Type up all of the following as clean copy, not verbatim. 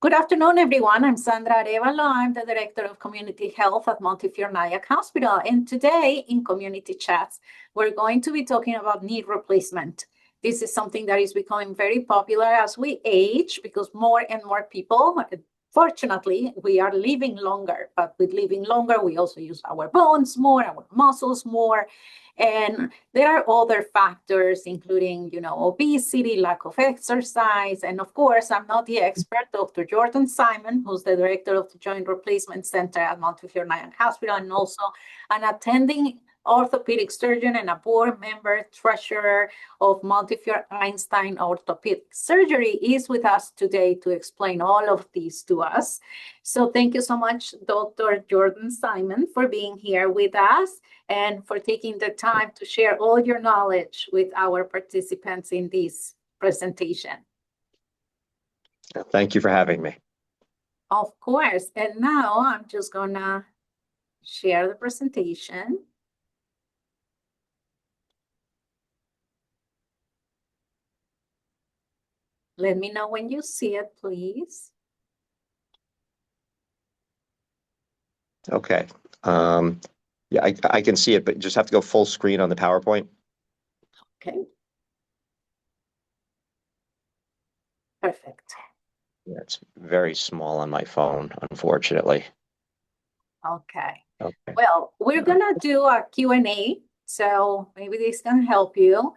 Good afternoon, everyone. I'm Sandra Arevalo. I'm the Director of Community Health at Montefiore Nyack Hospital. And today in Community Chats, we're going to be talking about knee replacement. This is something that is becoming very popular as we age because more and more people, fortunately, we are living longer. But with living longer, we also use our bones more, our muscles more. And there are other factors, including, obesity, lack of exercise. And of course, I'm not the expert, Dr. Jordan Simon, who's the director of the Joint Replacement Center at Montefiore Nyack Hospital, and also an attending orthopedic surgeon and a board member, treasurer of Montefiore Einstein Orthopedic Surgery, is with us today to explain all of these to us. So thank you so much, Dr. Jordan Simon, for being here with us and for taking the time to share all your knowledge with our participants in this presentation. Thank you for having me. Of course. And now I'm just gonna share the presentation. Let me know when you see it, please. Okay. Yeah, I can see it, but you just have to go full screen on the PowerPoint. Okay. Perfect. Yeah, it's very small on my phone, unfortunately. Okay. Okay. Well, we're gonna do a Q&A, so maybe this can help you.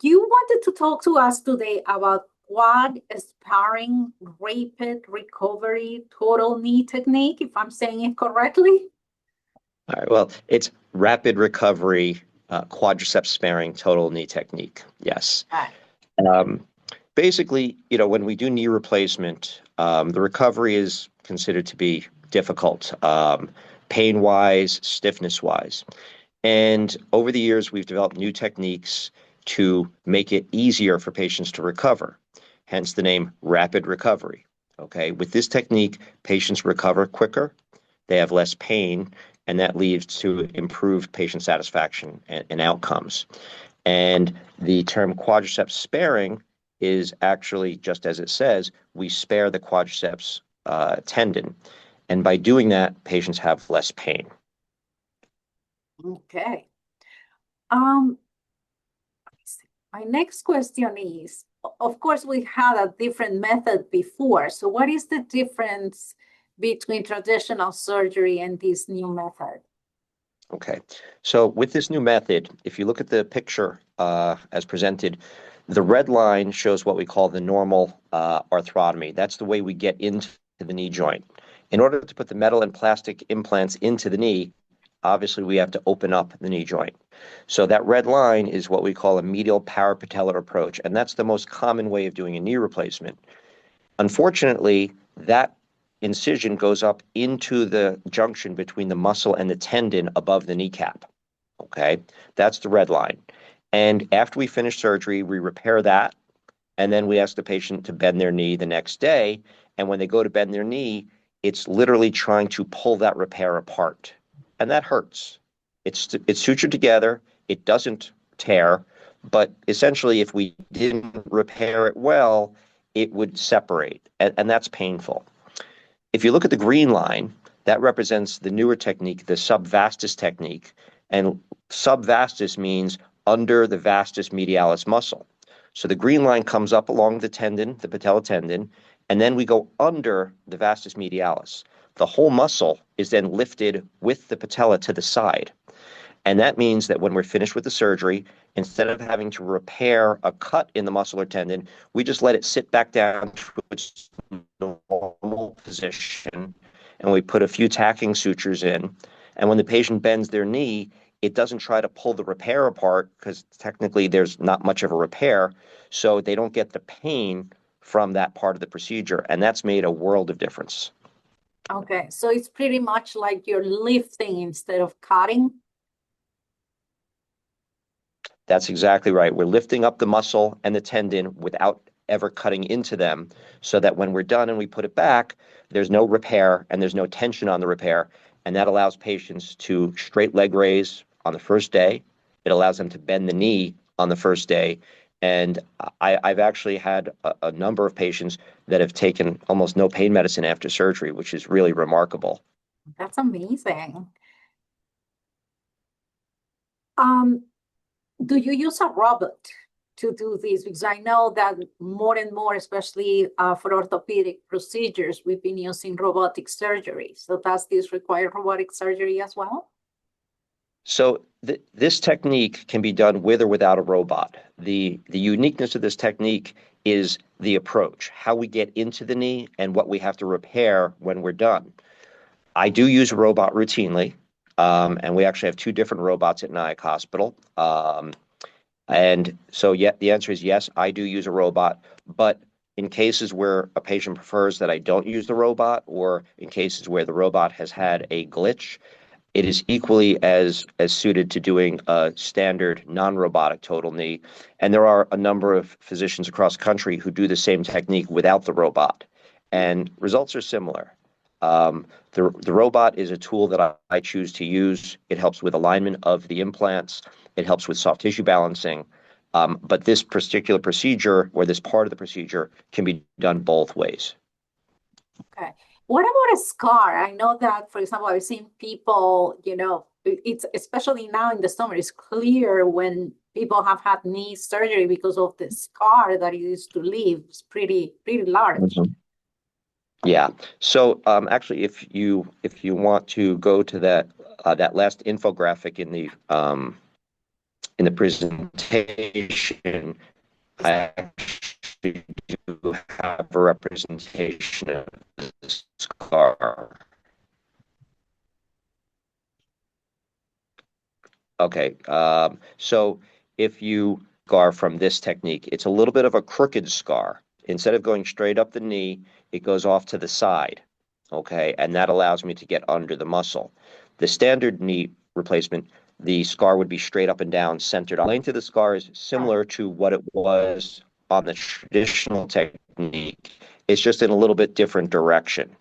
You wanted to talk to us today about quad sparring rapid recovery total knee technique, if I'm saying it correctly. All right. Well, it's rapid recovery quadriceps sparing total knee technique. Yes. Right. Basically, when we do knee replacement, the recovery is considered to be difficult, pain-wise, stiffness-wise. And over the years, we've developed new techniques to make it easier for patients to recover, hence the name rapid recovery. Okay, with this technique, patients recover quicker, they have less pain, and that leads to improved patient satisfaction and outcomes. And the term quadriceps sparing is actually, just as it says, we spare the quadriceps tendon. And by doing that, patients have less pain. Okay. My next question is, of course, we had a different method before. So what is the difference between traditional surgery and this new method? Okay. So with this new method, if you look at the picture as presented, the red line shows what we call the normal arthrotomy. That's the way we get into the knee joint. In order to put the metal and plastic implants into the knee, obviously we have to open up the knee joint. So that red line is what we call a medial parapatellar approach, and that's the most common way of doing a knee replacement. Unfortunately, that incision goes up into the junction between the muscle and the tendon above the kneecap. Okay, that's the red line. And after we finish surgery, we repair that, and then we ask the patient to bend their knee the next day. And when they go to bend their knee, it's literally trying to pull that repair apart. And that hurts. It's sutured together. It doesn't tear. But essentially, if we didn't repair it well, it would separate. And that's painful. If you look at the green line, that represents the newer technique, the subvastus technique. And subvastus means under the vastus medialis muscle. So the green line comes up along the tendon, the patella tendon, and then we go under the vastus medialis. The whole muscle is then lifted with the patella to the side. And that means that when we're finished with the surgery, instead of having to repair a cut in the muscle or tendon, we just let it sit back down to its normal position, and we put a few tacking sutures in. And when the patient bends their knee, it doesn't try to pull the repair apart because technically there's not much of a repair, so they don't get the pain from that part of the procedure. And that's made a world of difference. Okay, so it's pretty much like you're lifting instead of cutting. That's exactly right. We're lifting up the muscle and the tendon without ever cutting into them, so that when we're done and we put it back, there's no repair and there's no tension on the repair. And that allows patients to straight leg raise on the first day. It allows them to bend the knee on the first day. And I've actually had a number of patients that have taken almost no pain medicine after surgery, which is really remarkable. That's amazing. Um, do you use a robot to do this? Because I know that more and more, especially for orthopedic procedures, we've been using robotic surgery. So does this require robotic surgery as well? So this technique can be done with or without a robot. The uniqueness of this technique is the approach, how we get into the knee and what we have to repair when we're done. I do use a robot routinely, and we actually have two different robots at Nyack Hospital. And so, yeah, the answer is yes, I do use a robot, but in cases where a patient prefers that I don't use the robot, or in cases where the robot has had a glitch, it is equally as suited to doing a standard non-robotic total knee. And there are a number of physicians across the country who do the same technique without the robot, and results are similar. The robot is a tool that I choose to use. It helps with alignment of the implants. It helps with soft tissue balancing. But this particular procedure, or this part of the procedure, can be done both ways. Okay. What about a scar? I know that, for example, I've seen people, it's especially now in the summer, it's clear when people have had knee surgery because of the scar that it used to leave. It's pretty large. Mhm. Yeah. So actually, if you want to go to that last infographic in the presentation, Is I actually do have a representation of the scar. Okay. So if you scar from this technique, it's a little bit of a crooked scar. Instead of going straight up the knee, it goes off to the side. Okay. And that allows me to get under the muscle. The standard knee replacement, the scar would be straight up and down, centered. The length of the scar is similar to what it was on the traditional technique. It's just in a little bit different direction.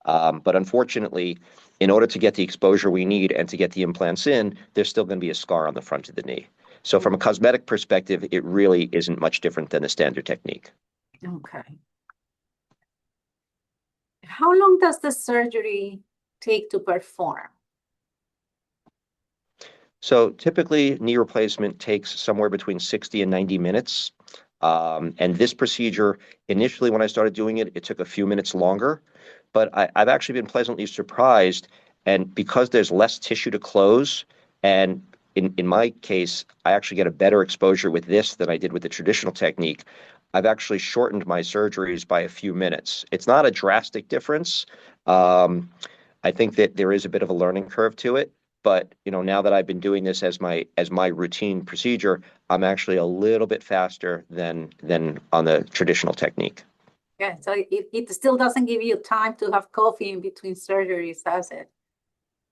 But unfortunately, in order to get the exposure we need and to get the implants in, there's still going to be a scar on the front of the knee. So from a cosmetic perspective, it really isn't much different than the standard technique. okay. How long does the surgery take to perform? So typically, knee replacement takes somewhere between 60 and 90 minutes. And this procedure, initially when I started doing it, it took a few minutes longer, but I've actually been pleasantly surprised. And because there's less tissue to close, and in my case, I actually get a better exposure with this than I did with the traditional technique. I've actually shortened my surgeries by a few minutes. It's not a drastic difference. I think that there is a bit of a learning curve to it, but now that I've been doing this as my routine procedure, I'm actually a little bit faster than on the traditional technique. Yeah, so it still doesn't give you time to have coffee in between surgeries, does it?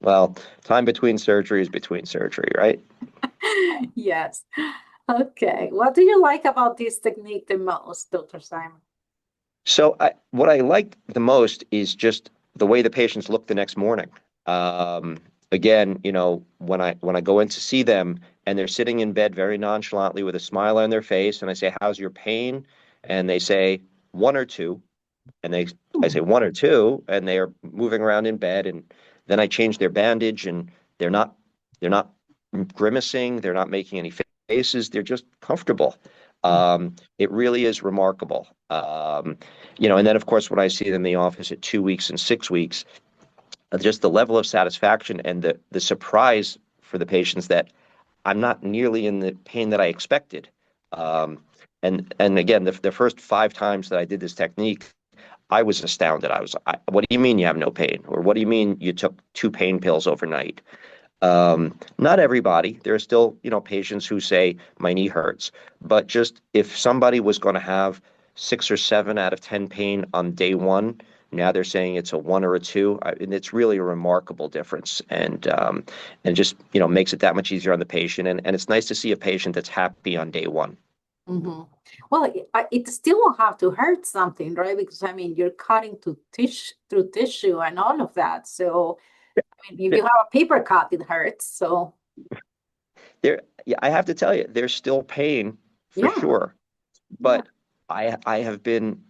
Well, time between surgery, right? Yes. Okay. What do you like about this technique the most, Dr. Simon? So what I like the most is just the way the patients look the next morning. Again, when I go in to see them and they're sitting in bed very nonchalantly with a smile on their face, and I say, "How's your pain?" And they say one or two, and I say one or two, and they are moving around in bed, and then I change their bandage, and they're not grimacing, they're not making any faces, they're just comfortable. It really is remarkable. And then of course when I see them in the office at 2 weeks and 6 weeks, just the level of satisfaction and the surprise for the patients that I'm not nearly in the pain that I expected. And again, the first 5 times that I did this technique, I was astounded. What do you mean you have no pain? Or what do you mean you took 2 pain pills overnight? Not everybody. There are still, patients who say my knee hurts. But just if somebody was going to have 6 or 7 out of 10 pain on day one, now they're saying it's a 1 or a 2, and it's really a remarkable difference, and just makes it that much easier on the patient. And it's nice to see a patient that's happy on day one. Mm-hmm. Well, it still will have to hurt something, right? Because I mean, you're cutting through tissue and all of that. So, I mean, if There, you have a paper cut, it hurts. So, yeah, I have to tell you, there's still pain for Yeah, sure. yeah. But I have been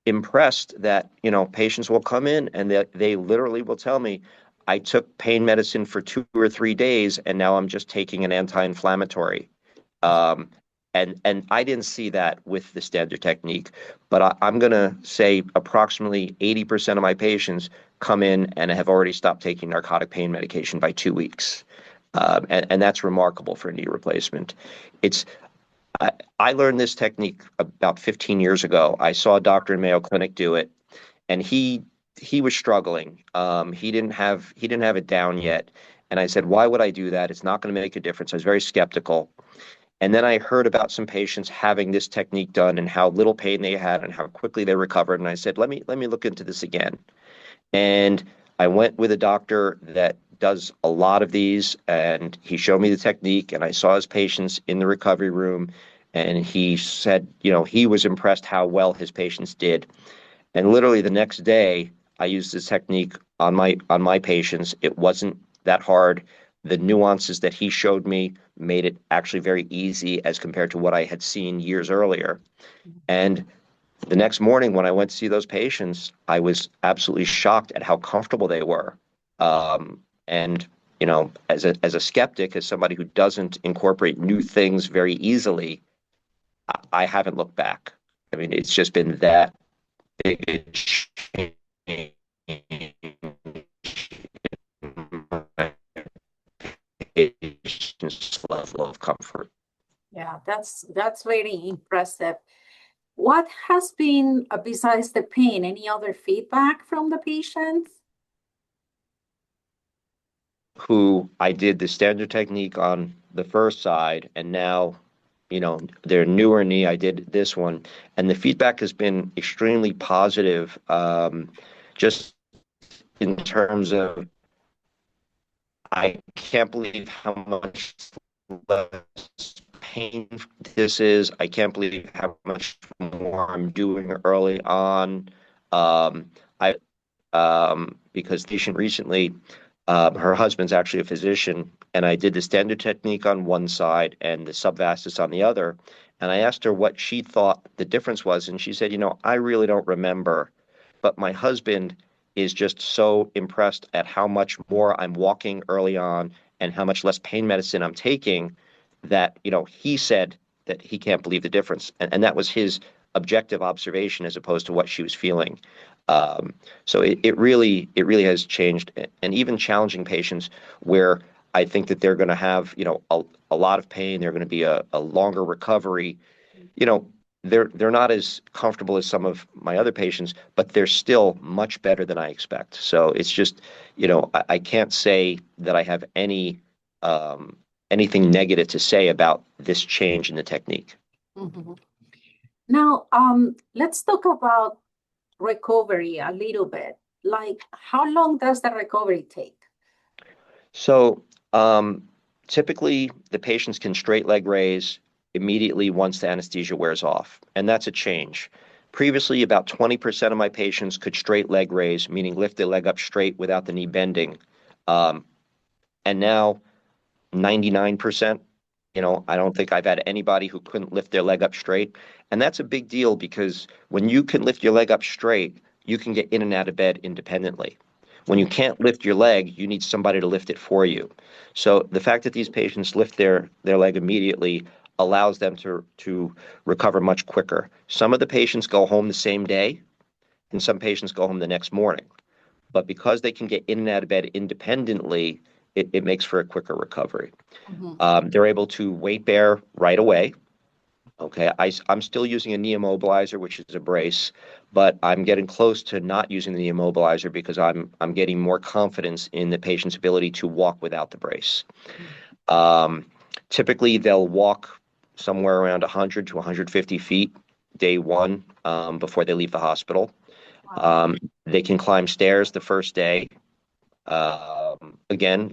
impressed that, patients will come in and they literally will tell me, I took pain medicine for 2 or 3 days and now I'm just taking an anti-inflammatory. Um, and I didn't see that with the standard technique, but I'm going to say approximately 80% of my patients come in and have already stopped taking narcotic pain medication by 2 weeks. And that's remarkable for a knee replacement. It's I, I learned this technique about 15 years ago. I saw a doctor in Mayo Clinic do it, and he was struggling. He didn't have it down yet, and I said, "Why would I do that? It's not going to make a difference." I was very skeptical, and then I heard about some patients having this technique done and how little pain they had and how quickly they recovered. And I said, "Let me look into this again." And I went with a doctor that does a lot of these, and he showed me the technique, and I saw his patients in the recovery room, and he said, he was impressed how well his patients did. And literally the next day, I used this technique on my patients. It wasn't that hard. The nuances that he showed me made it actually very easy as compared to what I had seen years earlier. And the next morning, when I went to see those patients, I was absolutely shocked at how comfortable they were. And as a skeptic, as somebody who doesn't incorporate new things very easily, I haven't looked back. I mean, it's just been that big a change in my patient's level of comfort. Yeah, that's very impressive. What has been, besides the pain, any other feedback from the patients? Who I did the standard technique on the first side, and now, their newer knee, I did this one, and the feedback has been extremely positive, just in terms of, I can't believe how much less pain this is. I can't believe how much more I'm doing early on. I because patient recently, her husband's actually a physician, and I did the standard technique on one side and the subvastus on the other. And I asked her what she thought the difference was, and she said, I really don't remember, but my husband is just so impressed at how much more I'm walking early on and how much less pain medicine I'm taking that, he said that he can't believe the difference. And that was his objective observation as opposed to what she was feeling. Um, so it really has changed, and even challenging patients where I think that they're going to have, a lot of pain, they're going to be a longer recovery, you know, they're not as comfortable as some of my other patients, but they're still much better than I expect. So it's just, I can't say that I have um, anything negative to say about this change in the technique. Mhm. Now, let's talk about recovery a little bit. Like, how long does the recovery take? So typically, the patients can straight leg raise immediately once the anesthesia wears off, and that's a change. Previously, about 20% of my patients could straight leg raise, meaning lift their leg up straight without the knee bending. Um, and now 99%, I don't think I've had anybody who couldn't lift their leg up straight. And that's a big deal because when you can lift your leg up straight, you can get in and out of bed independently. When you can't lift your leg, you need somebody to lift it for you. So the fact that these patients lift their leg immediately allows them to recover much quicker. Some of the patients go home the same day, and some patients go home the next morning. But because they can get in and out of bed independently, it makes for a quicker recovery. Mhm. They're able to weight bear right away. Okay, I'm still using a knee immobilizer, which is a brace, but I'm getting close to not using the knee immobilizer because I'm getting more confidence in the patient's ability to walk without the brace. Um, Typically, they'll walk somewhere around 100 to 150 feet day one, before they leave the hospital. Wow. Um, they can climb stairs the first day. Again,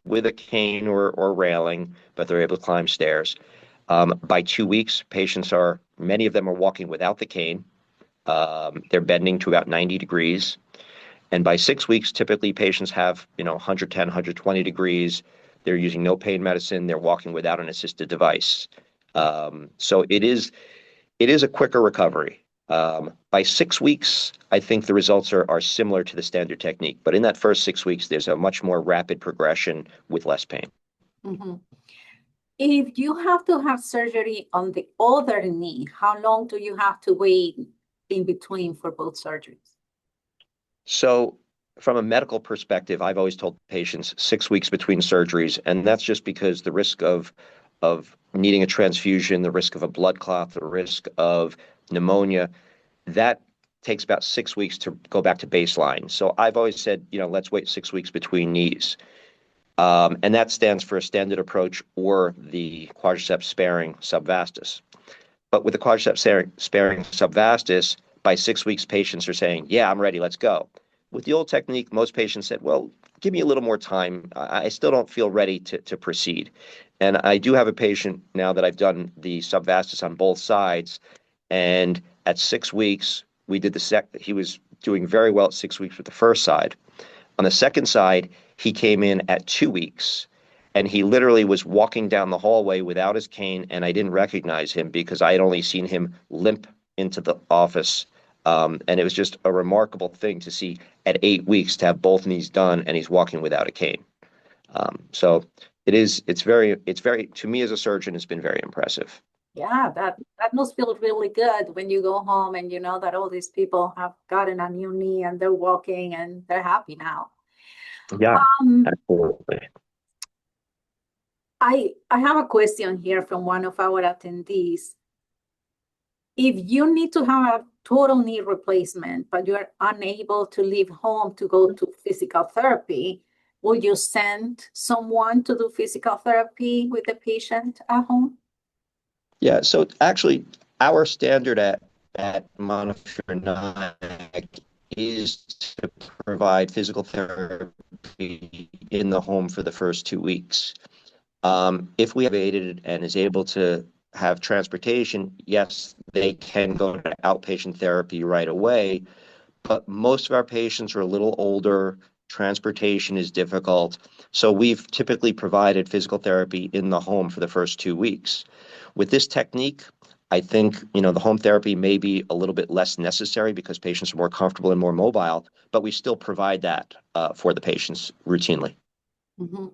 with a cane or railing, but they're able to climb stairs. By 2 weeks, many of them are walking without the cane. They're bending to about 90 degrees. And by 6 weeks, typically patients have, 110, 120 degrees. They're using no pain medicine. They're walking without an assisted device. So it is a quicker recovery. By 6 weeks, I think the results are similar to the standard technique, but in that first 6 weeks, there's a much more rapid progression with less pain. Mhm. If you have to have surgery on the other knee, how long do you have to wait in between for both surgeries? So, from a medical perspective, I've always told patients 6 weeks between surgeries, and that's just because the risk of needing a transfusion, the risk of a blood clot, the risk of pneumonia, that takes about 6 weeks to go back to baseline. So I've always said, let's wait 6 weeks between knees. And that stands for a standard approach or the quadriceps sparing subvastus. But with the quadriceps sparing subvastus, by 6 weeks, patients are saying, yeah, I'm ready, let's go. With the old technique, most patients said, well, give me a little more time. I still don't feel ready to proceed. And I do have a patient now that I've done the subvastus on both sides. And at 6 weeks, we did he was doing very well at 6 weeks with the first side. On the second side, he came in at 2 weeks and he literally was walking down the hallway without his cane, and I didn't recognize him because I had only seen him limp into the office. And it was just a remarkable thing to see at 8 weeks to have both knees done, and he's walking without a cane. So it's very, to me as a surgeon, it's been very impressive. Yeah, that must feel really good when you go home and you know that all these people have gotten a new knee and they're walking and they're happy now. Yeah, Um, absolutely. I have a question here from one of our attendees. If you need to have a total knee replacement, but you're unable to leave home to go to physical therapy, will you send someone to do physical therapy with the patient at home? Yeah, so actually, our standard at Montefiore Nyack is to provide physical therapy in the home for the first 2 weeks. If we have aided and is able to have transportation, yes, they can go to outpatient therapy right away, but most of our patients are a little older. Transportation is difficult. So we've typically provided physical therapy in the home for the first 2 weeks. With this technique, I think, the home therapy may be a little bit less necessary because patients are more comfortable and more mobile, but we still provide that for the patients routinely. Mhm.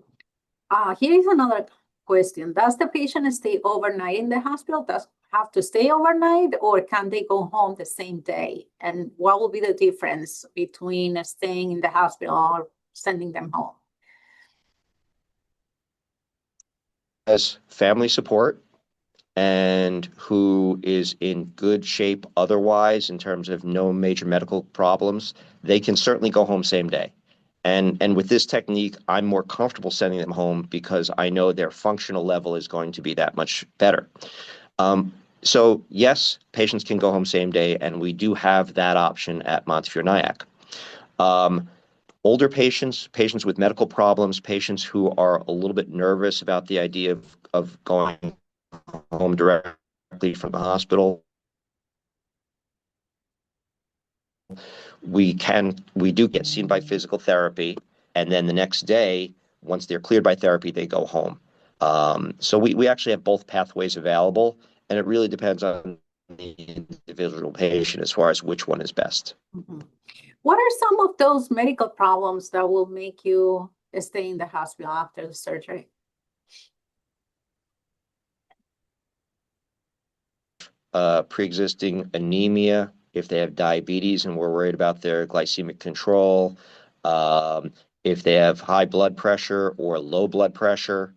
Here is another question. Does the patient stay overnight in the hospital? Does have to stay overnight, or can they go home the same day? And what will be the difference between staying in the hospital or sending them home? As family support and who is in good shape otherwise in terms of no major medical problems, they can certainly go home same day. And with this technique, I'm more comfortable sending them home because I know their functional level is going to be that much better. Um, so yes, patients can go home same day, and we do have that option at Montefiore Nyack. Um, Older patients, patients with medical problems, patients who are a little bit nervous about the idea of going home directly from the hospital, we do get seen by physical therapy, and then the next day, once they're cleared by therapy, they go home. So we actually have both pathways available, and it really depends on the individual patient as far as which one is best. Mhm. What are some of those medical problems that will make you stay in the hospital after the surgery? Pre-existing anemia, if they have diabetes and we're worried about their glycemic control, um, if they have high blood pressure or low blood pressure,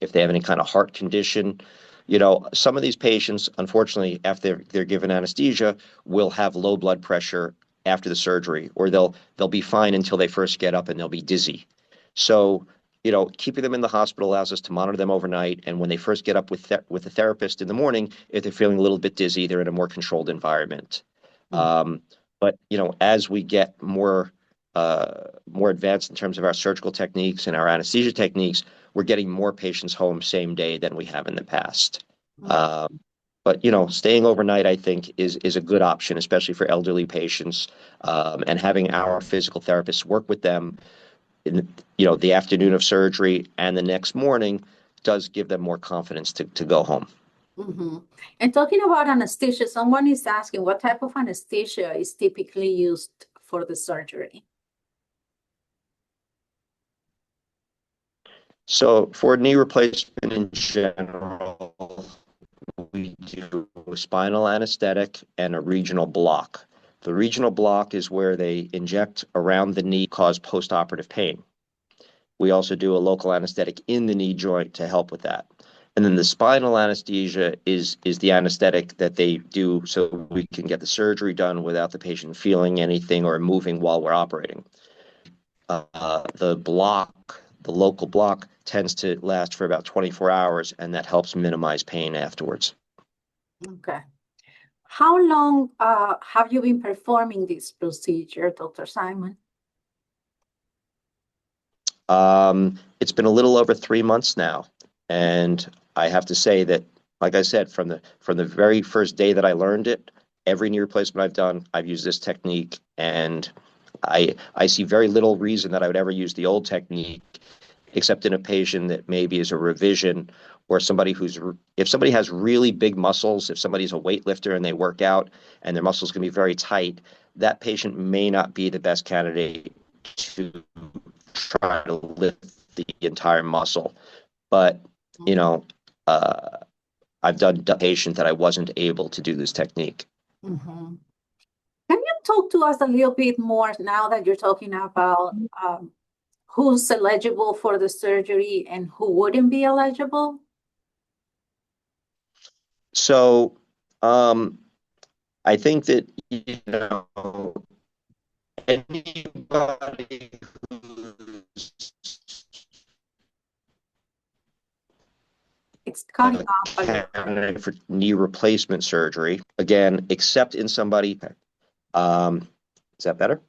if they have any kind of heart condition. Some of these patients, unfortunately, after they're given anesthesia, will have low blood pressure after the surgery, or they'll be fine until they first get up and they'll be dizzy. So keeping them in the hospital allows us to monitor them overnight. And when they first get up with the therapist in the morning, if they're feeling a little bit dizzy, they're in a more controlled environment. Mhm. But as we get more advanced in terms of our surgical techniques and our anesthesia techniques, we're getting more patients home same day than we have in the past. But staying overnight, I think, is a good option, especially for elderly patients, and having our physical therapists work with them in the afternoon of surgery and the next morning does give them more confidence to go home. And talking about anesthesia, someone is asking what type of anesthesia is typically used for the surgery? So for knee replacement in general, we do a spinal anesthetic and a regional block. The regional block is where they inject around the knee, cause postoperative pain. We also do a local anesthetic in the knee joint to help with that. And then the spinal anesthesia is the anesthetic that they do so we can get the surgery done without the patient feeling anything or moving while we're operating. The local block tends to last for about 24 hours, and that helps minimize pain afterwards. Okay. How long have you been performing this procedure, Dr. Simon? It's been a little over 3 months now, and I have to say that, like I said, from the very first day that I learned it, every knee replacement I've done, I've used this technique, and I see very little reason that I would ever use the old technique, except in a patient that maybe is a revision or somebody if somebody has really big muscles, if somebody's a weightlifter and they work out and their muscles can be very tight, that patient may not be the best candidate to try to lift the entire muscle. But, I've done patients that I wasn't able to do this technique. Mm-hmm. Can you talk to us a little bit more now that you're talking about who's eligible for the surgery and who wouldn't be eligible? So I think that, anybody who's It's cutting off a little. candidate for knee replacement surgery, again, except in somebody, is that better?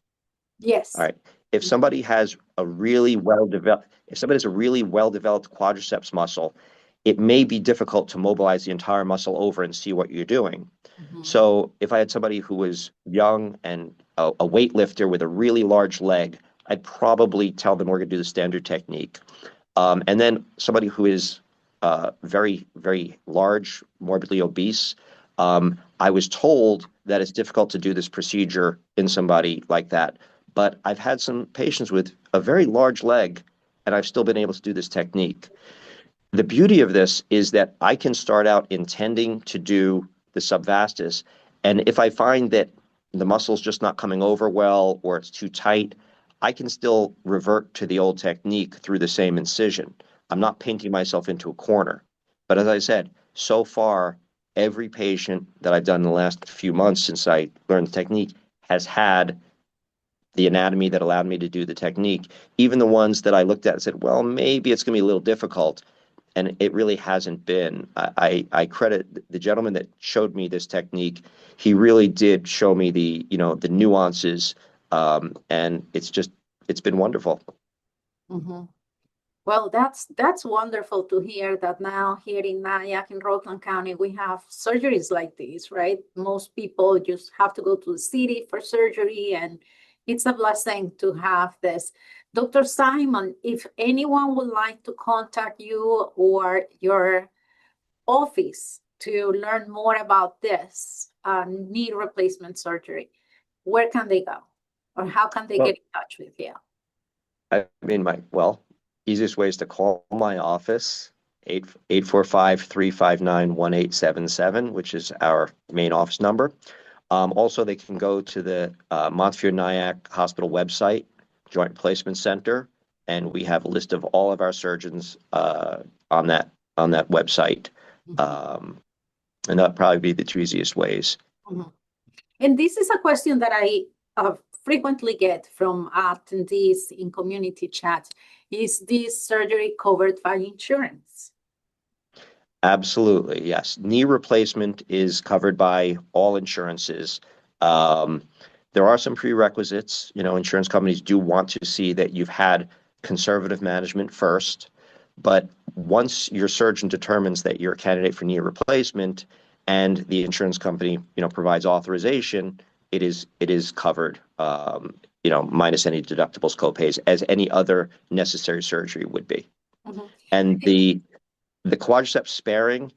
Yes. All right. If somebody has a really well-developed quadriceps muscle, it may be difficult to mobilize the entire muscle over and see what you're doing. So if I had somebody who was young and a weightlifter with a really large leg, I'd probably tell them we're going to do the standard technique. And then somebody who is very, very large, morbidly obese, I was told that it's difficult to do this procedure in somebody like that. But I've had some patients with a very large leg, and I've still been able to do this technique. The beauty of this is that I can start out intending to do the subvastus, and if I find that the muscle's just not coming over well or it's too tight, I can still revert to the old technique through the same incision. I'm not painting myself into a corner. But as I said, so far, every patient that I've done in the last few months since I learned the technique has had the anatomy that allowed me to do the technique. Even the ones that I looked at and said, well, maybe it's going to be a little difficult. And it really hasn't been. I credit the gentleman that showed me this technique. He really did show me the nuances, and it's been wonderful. Well, that's wonderful to hear that now here in Nyack, in Rockland County, we have surgeries like this, right? Most people just have to go to the city for surgery, and it's a blessing to have this. Dr. Simon, if anyone would like to contact you or your office to learn more about this knee replacement surgery, where can they go? Or how can they get in touch with you? I mean, easiest way is to call my office, 845-359-1877, which is our main office number. Also, they can go to the Montefiore Nyack Hospital website, Joint Replacement Center, and we have a list of all of our surgeons on that website. And that'd probably be the two easiest ways. And this is a question that I frequently get from attendees in community chats. Is this surgery covered by insurance? Absolutely, yes. Knee replacement is covered by all insurances. There are some prerequisites. Insurance companies do want to see that you've had conservative management first. But once your surgeon determines that you're a candidate for knee replacement and the insurance company, provides authorization, it is covered, minus any deductibles, copays, as any other necessary surgery would be. And The quadriceps sparing,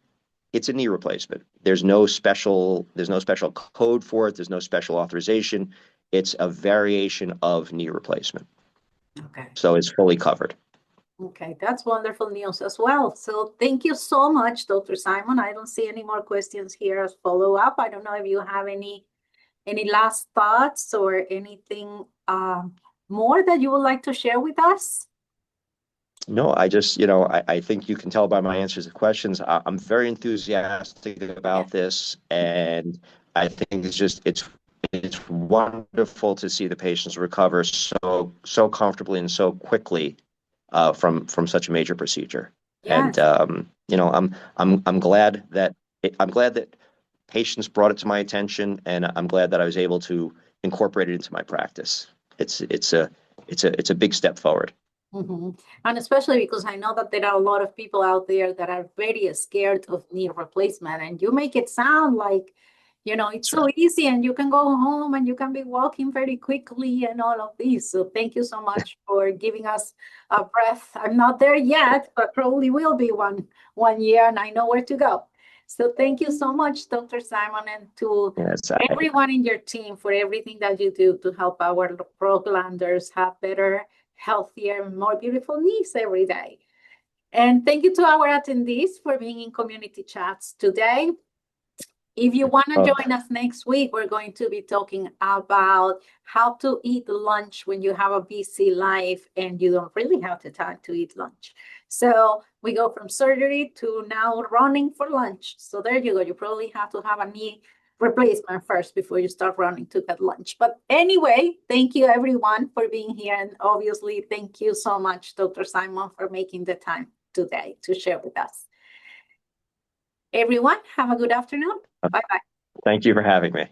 it's a knee replacement. There's no special code for it. There's no special authorization. It's a variation of knee replacement. Okay. So it's fully covered. Okay, that's wonderful news as well. So thank you so much, Dr. Simon. I don't see any more questions here as follow-up. I don't know if you have any last thoughts or anything more that you would like to share with us? No, I think you can tell by my answers to questions. I'm very enthusiastic Yeah. about this, and I think it's wonderful to see the patients recover so comfortably and so quickly from such a major procedure. And Yes. I'm glad that patients brought it to my attention, and I'm glad that I was able to incorporate it into my practice. It's a big step forward. Mhm. And especially because I know that there are a lot of people out there that are very scared of knee replacement, and you make it sound like, it's That's so right. easy and you can go home and you can be walking very quickly and all of this. So thank you so much for giving us a breath. I'm not there yet, but probably will be one year, and I know where to go. So thank you so much, Dr. Simon, and to Yes, everyone in your team for everything that you do to help our proglanders have better, healthier, more beautiful knees every day. And thank you to our attendees for being in community chats today. If you want to oh, join us next week, we're going to be talking about how to eat lunch when you have a busy life and you don't really have the time to eat lunch. So we go from surgery to now running for lunch. So there you go. You probably have to have a knee replacement first before you start running to get lunch. But anyway, thank you everyone for being here. And obviously, thank you so much, Dr. Simon, for making the time today to share with us. Everyone, have a good afternoon. Bye-bye. thank you for having me.